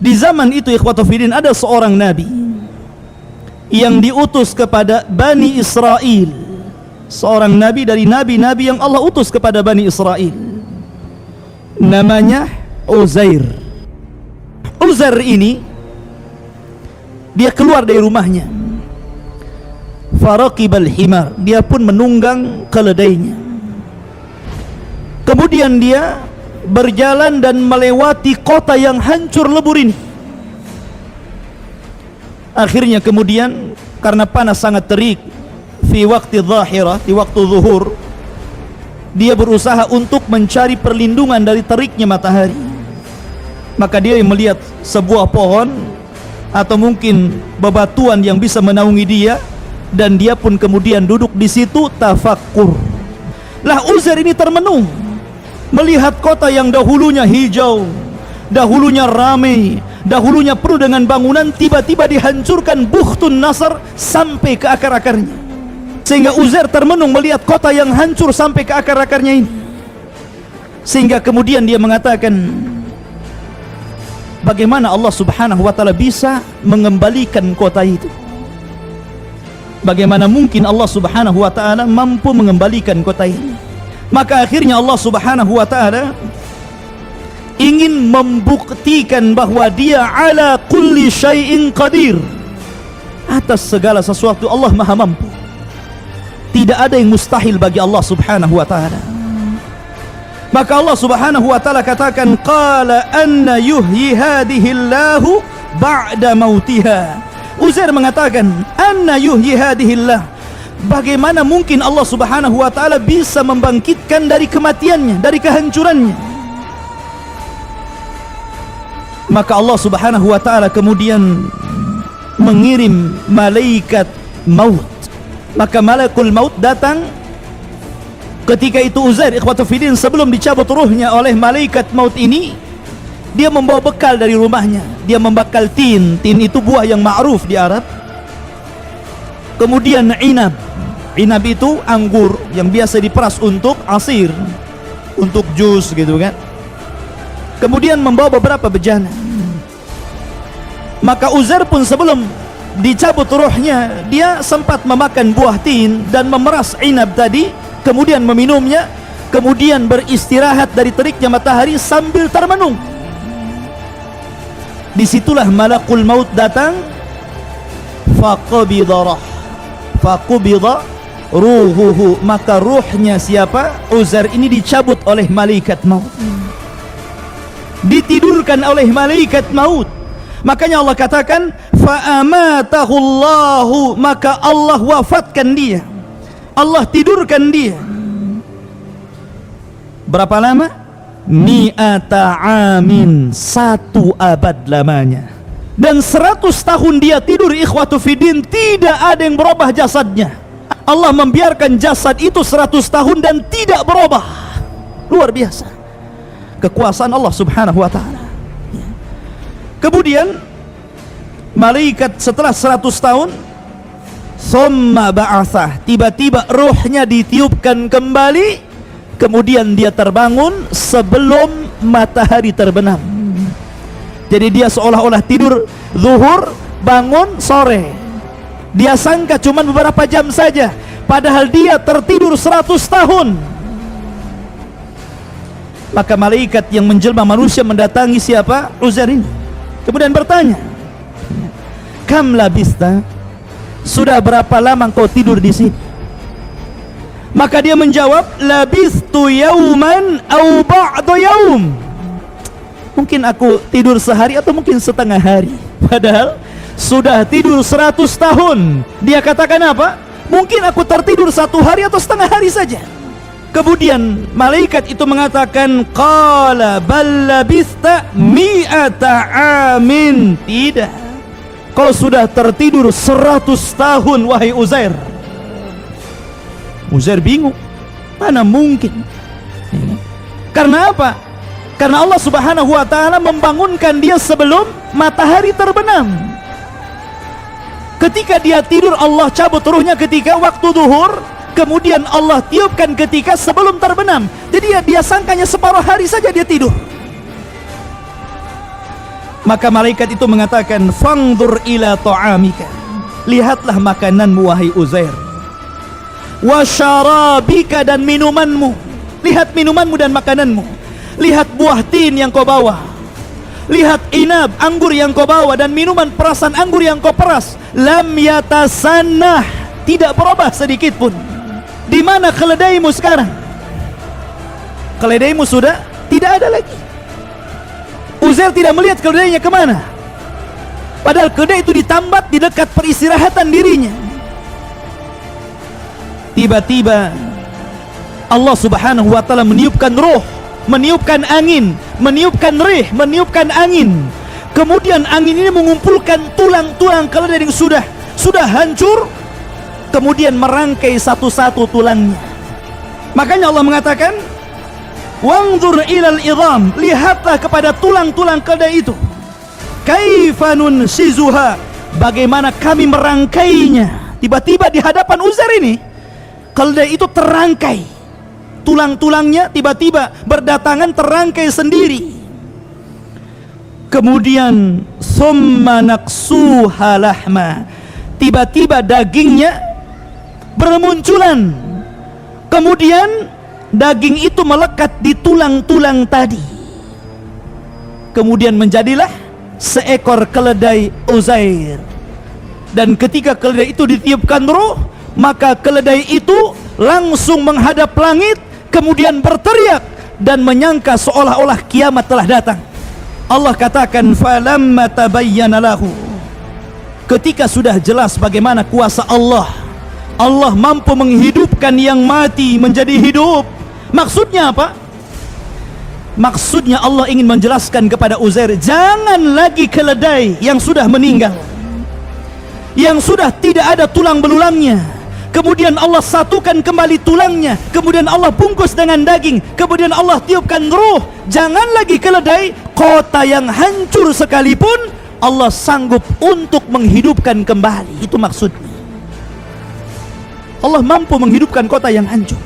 Di zaman itu ikhwatu fiddin, ada seorang nabi yang diutus kepada Bani Israel, seorang nabi dari nabi-nabi yang Allah utus kepada Bani Israel, namanya Uzair. Uzair ini dia keluar dari rumahnya, faraqibal himar, dia pun menunggang keledainya. Kemudian dia berjalan dan melewati kota yang hancur lebur ini. Akhirnya kemudian karena panas sangat terik, fi waqti dhahirah, di waktu zuhur, dia berusaha untuk mencari perlindungan dari teriknya matahari. Maka dia melihat sebuah pohon atau mungkin bebatuan yang bisa menaungi dia, dan dia pun kemudian duduk di situ tafakkur. Lah Uzair ini termenung melihat kota yang dahulunya hijau, dahulunya ramai, dahulunya penuh dengan bangunan, tiba-tiba dihancurkan Bukhtun Nasr sampai ke akar-akarnya. Sehingga Uzair termenung melihat kota yang hancur sampai ke akar-akarnya ini. Sehingga kemudian dia mengatakan, bagaimana Allah subhanahu wa ta'ala bisa mengembalikan kota itu? Bagaimana mungkin Allah subhanahu wa ta'ala mampu mengembalikan kota ini? Maka akhirnya Allah subhanahu wa ta'ala ingin membuktikan bahwa dia ala kulli syai'in qadir, atas segala sesuatu Allah maha mampu. Tidak ada yang mustahil bagi Allah subhanahu wa ta'ala. Maka Allah subhanahu wa ta'ala katakan, qala anna yuhyi hadihillahu ba'da mautiha. Uzair mengatakan, anna yuhyi hadihillah, bagaimana mungkin Allah subhanahu wa ta'ala bisa membangkitkan dari kematiannya, dari kehancurannya? Maka Allah subhanahu wa ta'ala kemudian mengirim malaikat maut. Maka malakul maut datang. Ketika itu Uzair ikhwatu fiddin, sebelum dicabut ruhnya oleh malaikat maut ini, dia membawa bekal dari rumahnya. Dia membakal tin. Tin itu buah yang ma'ruf di Arab. Kemudian inab. Inab itu anggur yang biasa diperas untuk asir, untuk jus gitu kan. Kemudian membawa beberapa bejana. Maka Uzair pun sebelum dicabut ruhnya, dia sempat memakan buah tin dan memeras inab tadi, kemudian meminumnya, kemudian beristirahat dari teriknya matahari sambil termenung. Disitulah malakul maut datang, faqabidha ruhuhu, maka ruhnya siapa? Uzair ini dicabut oleh malaikat maut, ditidurkan oleh malaikat maut. Makanya Allah katakan, fa'amatahullahu, maka Allah wafatkan dia, Allah tidurkan dia. Berapa lama? Mi'ata amin, 1 abad lamanya. Dan 100 tahun dia tidur ikhwatu fiddin, tidak ada yang berubah jasadnya. Allah membiarkan jasad itu 100 tahun dan tidak berubah. Luar biasa kekuasaan Allah subhanahu wa ta'ala. Kemudian malaikat setelah 100 tahun, thumma ba'athah, tiba-tiba ruhnya ditiupkan kembali. Kemudian dia terbangun sebelum matahari terbenam. Jadi dia seolah-olah tidur zuhur, bangun sore. Dia sangka cuma beberapa jam saja, padahal dia tertidur 100 tahun. Maka malaikat yang menjelma manusia mendatangi siapa? Uzair ini. Kemudian bertanya, kam labista, sudah berapa lama kau tidur di sini? Maka dia menjawab, labistu yauman au ba'du yaum, mungkin aku tidur sehari atau mungkin setengah hari. Padahal sudah tidur 100 tahun. Dia katakan apa? Mungkin aku tertidur 1 hari atau setengah hari saja. Kemudian malaikat itu mengatakan, qala bal labista mi'ata amin. Tidak, kau sudah tertidur 100 tahun wahai Uzair. Uzair bingung, mana mungkin? Karena apa? Karena Allah subhanahu wa ta'ala membangunkan dia sebelum matahari terbenam. Ketika dia tidur, Allah cabut ruhnya ketika waktu zuhur, kemudian Allah tiupkan ketika sebelum terbenam. Jadi dia sangkanya separuh hari saja dia tidur. Maka malaikat itu mengatakan, fangdur ila ta'amika, lihatlah makananmu wahai Uzair, wa syarabika, dan minumanmu, lihat minumanmu dan makananmu, lihat buah tin yang kau bawa, lihat inab, anggur yang kau bawa, dan minuman perasan anggur yang kau peras, lam yatasannah, tidak berubah sedikit pun. Di mana keledaimu sekarang? Keledaimu sudah tidak ada lagi. Uzair tidak melihat keledainya kemana, padahal keledai itu ditambat di dekat peristirahatan dirinya. Tiba-tiba Allah subhanahu wa ta'ala meniupkan roh, meniupkan angin, meniupkan rih, meniupkan angin. Kemudian angin ini mengumpulkan tulang-tulang keledai yang sudah hancur, kemudian merangkai satu-satu tulangnya. Makanya Allah mengatakan, wanzur ilal idham, lihatlah kepada tulang-tulang keledai itu, kaifa nunsizuha, bagaimana kami merangkainya. Tiba-tiba di hadapan Uzair ini, keledai itu terangkai, tulang-tulangnya tiba-tiba berdatangan terangkai sendiri. Kemudian summa naqsuha lahma, tiba-tiba dagingnya bermunculan, kemudian daging itu melekat di tulang-tulang tadi. Kemudian menjadilah seekor keledai Uzair. Dan ketika keledai itu ditiupkan roh, maka keledai itu langsung menghadap langit, kemudian berteriak dan menyangka seolah-olah kiamat telah datang. Allah katakan, falamma tabayyana lahu, ketika sudah jelas bagaimana kuasa Allah, Allah mampu menghidupkan yang mati menjadi hidup. Maksudnya apa? Maksudnya Allah ingin menjelaskan kepada Uzair, jangan lagi keledai yang sudah meninggal, yang sudah tidak ada tulang belulangnya, kemudian Allah satukan kembali tulangnya, kemudian Allah bungkus dengan daging, kemudian Allah tiupkan ruh. Jangan lagi keledai, kota yang hancur sekalipun Allah sanggup untuk menghidupkan kembali. Itu maksudnya. Allah mampu menghidupkan kota yang hancur.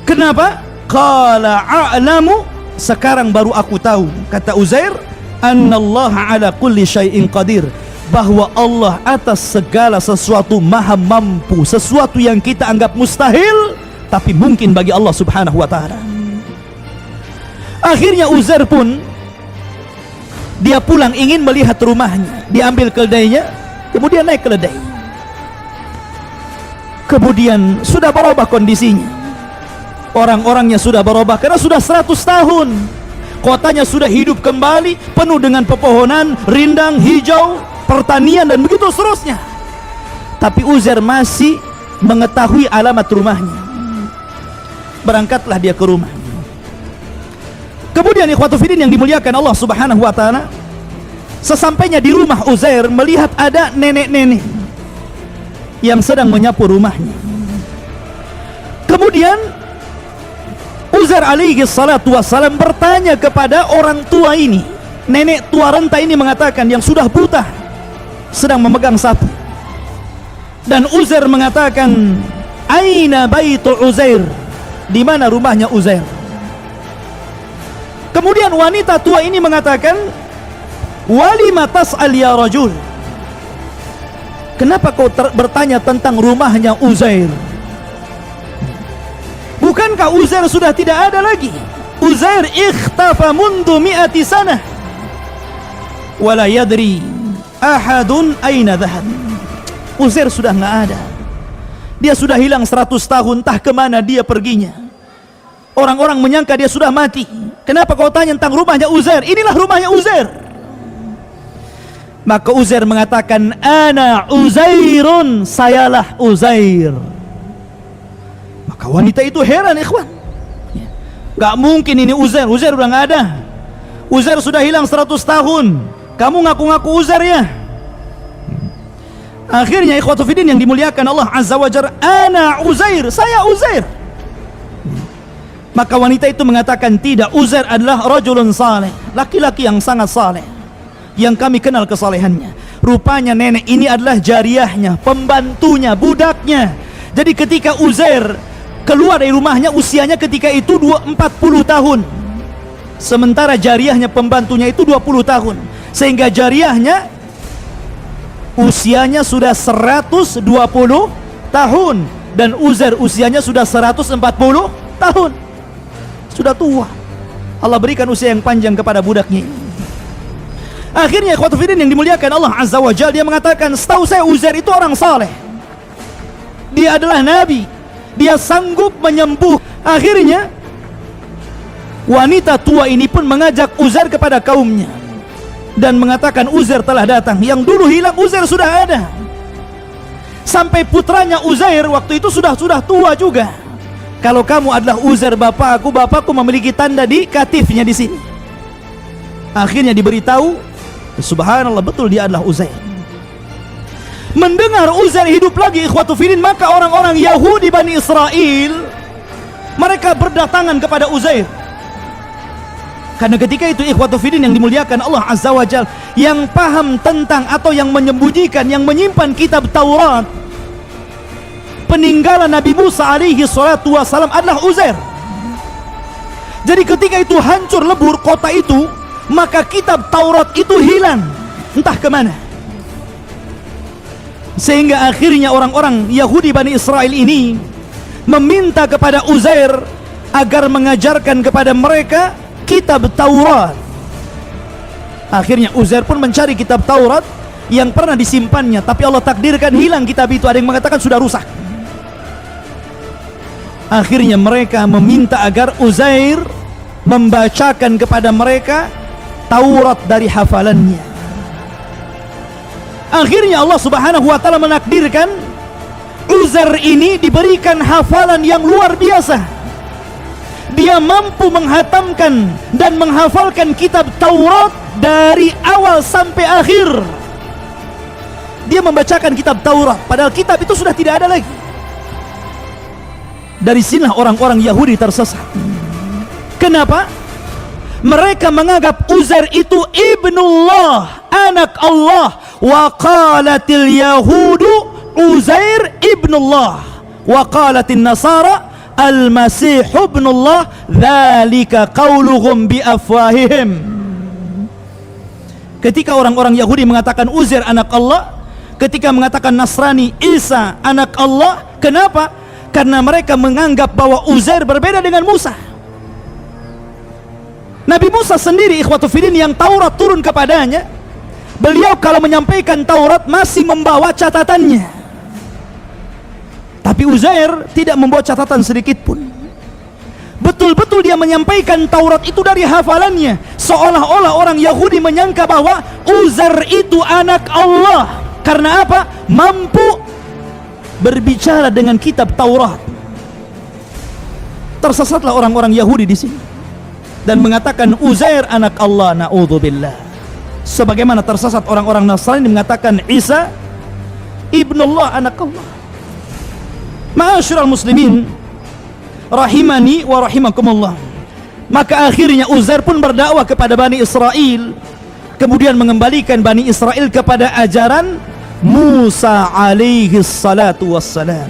Kenapa? Qala a'lamu, sekarang baru aku tahu, kata Uzair, annallaha ala kulli syai'in qadir, bahwa Allah atas segala sesuatu maha mampu. Sesuatu yang kita anggap mustahil, tapi mungkin bagi Allah subhanahu wa ta'ala. Akhirnya Uzair pun dia pulang ingin melihat rumahnya. Diambil keledainya, kemudian naik keledai. Kemudian sudah berubah kondisinya, orang-orangnya sudah berubah karena sudah 100 tahun. Kotanya sudah hidup kembali, penuh dengan pepohonan, rindang, hijau, pertanian, dan begitu seterusnya. Tapi Uzair masih mengetahui alamat rumahnya. Berangkatlah dia ke rumah. Kemudian ikhwatu fiddin yang dimuliakan Allah subhanahu wa ta'ala, sesampainya di rumah Uzair melihat ada nenek-nenek yang sedang menyapu rumahnya. Kemudian Uzair alaihi salatu wassalam bertanya kepada orang tua ini. Nenek tua renta ini mengatakan, yang sudah buta, sedang memegang sapu. Dan Uzair mengatakan, aina baitu Uzair, di mana rumahnya Uzair? Kemudian wanita tua ini mengatakan, walima tas'al ya rajul, kenapa kau bertanya tentang rumahnya Uzair? Bukankah Uzair sudah tidak ada lagi? Uzair ikhtafa mundu mi'ati sanah wala yadri ahadun aina dhahab. Uzair sudah nggak ada, dia sudah hilang 100 tahun, entah kemana dia perginya. Orang-orang menyangka dia sudah mati. Kenapa kau tanya tentang rumahnya Uzair? Inilah rumahnya Uzair. Maka Uzair mengatakan, ana Uzairun, sayalah Uzair. Maka wanita itu heran, ikhwan. Gak mungkin ini Uzair, Uzair udah gak ada. Uzair sudah hilang 100 tahun. Kamu ngaku-ngaku Uzair ya? Akhirnya ikhwatu fiddin yang dimuliakan Allah azza wa jalla, ana Uzair, saya Uzair. Maka wanita itu mengatakan, tidak, Uzair adalah rajulun saleh, laki-laki yang sangat saleh, yang kami kenal kesalehannya. Rupanya nenek ini adalah jariyahnya, pembantunya, budaknya. Jadi ketika Uzair keluar dari rumahnya, usianya ketika itu 40 tahun. sementara jariyahnya pembantunya itu 20 tahun, sehingga jariyahnya usianya sudah 120 tahun dan Uzair usianya sudah 140 tahun. Sudah tua. Allah berikan usia yang panjang kepada budaknya. Akhirnya ikhwatul fillah yang dimuliakan Allah Azza wa Jalla, dia mengatakan, setahu saya Uzair itu orang saleh. Dia adalah nabi. Dia sanggup menyembuh. Akhirnya wanita tua ini pun mengajak Uzair kepada kaumnya dan mengatakan, Uzair telah datang. Yang dulu hilang Uzair sudah ada. Sampai putranya Uzair waktu itu sudah tua juga. Kalau kamu adalah Uzair bapakku memiliki tanda di katifnya di sini. Akhirnya diberitahu, subhanallah, betul dia adalah Uzair. Mendengar Uzair hidup lagi, ikhwatu fillah, maka orang-orang Yahudi Bani Israel mereka berdatangan kepada Uzair. Karena ketika itu ikhwatu fillah yang dimuliakan Allah Azza wa Jalla, yang paham tentang atau yang menyembunyikan, yang menyimpan kitab Taurat peninggalan Nabi Musa alaihi salatu wassalam adalah Uzair. Jadi ketika itu hancur lebur kota itu, maka kitab Taurat itu hilang, entah kemana. Sehingga akhirnya orang-orang Yahudi Bani Israel ini meminta kepada Uzair agar mengajarkan kepada mereka kitab Taurat. Akhirnya Uzair pun mencari kitab Taurat yang pernah disimpannya, tapi Allah takdirkan hilang kitab itu. Ada yang mengatakan sudah rusak. Akhirnya mereka meminta agar Uzair membacakan kepada mereka Taurat dari hafalannya. Akhirnya Allah Subhanahu wa taala menakdirkan Uzair ini diberikan hafalan yang luar biasa. Dia mampu menghatamkan dan menghafalkan kitab Taurat dari awal sampai akhir. Dia membacakan kitab Taurat, padahal kitab itu sudah tidak ada lagi. Dari sinilah orang-orang Yahudi tersesat. Kenapa? Mereka menganggap Uzair itu ibnullah, anak Allah. Wa qalatil yahudu Uzair ibnullah, wa qalatin nasara al-masih ibnullah, dzalika qauluhum bi afwahihim. Ketika orang-orang Yahudi mengatakan Uzair anak Allah, ketika mengatakan Nasrani Isa anak Allah, kenapa? Karena mereka menganggap bahwa Uzair berbeda dengan Musa. Nabi Musa sendiri ikhwatu fillah yang Taurat turun kepadanya, beliau kalau menyampaikan Taurat masih membawa catatannya. Tapi Uzair tidak membawa catatan sedikit pun. Betul-betul dia menyampaikan Taurat itu dari hafalannya. Seolah-olah orang Yahudi menyangka bahwa Uzair itu anak Allah. Karena apa? Mampu berbicara dengan kitab Taurat. Tersesatlah orang-orang Yahudi di sini dan mengatakan Uzair anak Allah, naudzubillah. Sebagaimana tersesat orang-orang Nasrani mengatakan Isa ibnullah, anak Allah. Ma'asyiral muslimin rahimani wa rahimakumullah. Maka akhirnya Uzair pun berdakwah kepada Bani Israel, kemudian mengembalikan Bani Israel kepada ajaran Musa alaihi salatu wassalam.